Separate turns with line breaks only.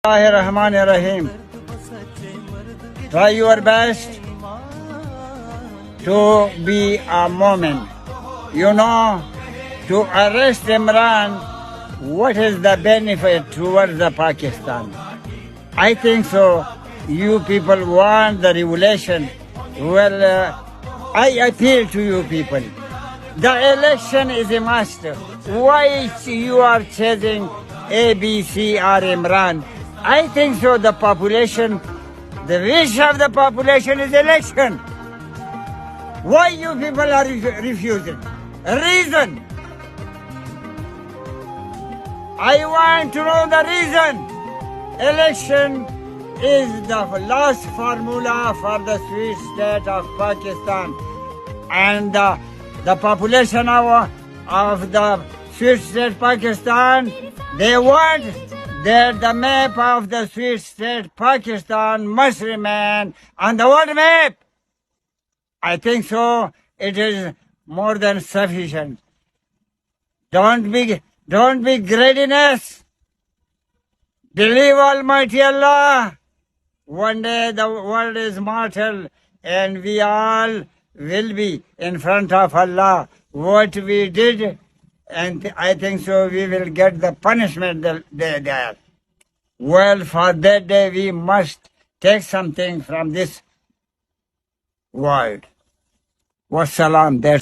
Bismillahirrahmanirrahim. Try your best to be a moment. You know, to arrest Imran, what is the benefit towards the Pakistan? I think so. You people want the revolution. Well, I appeal to you people. The election is a must. Why you are chasing A, B, C or Imran? I think so. The population, the wish of the population is election. Why you people are refusing? Reason. I want to know the reason. Election is the last formula for the sweet state of Pakistan. And the population of the sweet state Pakistan, they want that the map of the sweet state Pakistan must remain on the world map. I think so. It is more than sufficient. Don't be greediness. Believe Almighty Allah. One day the world is mortal and we all will be in front of Allah. What we did, and I think so we will get the punishment there. Well, for that day we must take something from this world. Wassalam. That's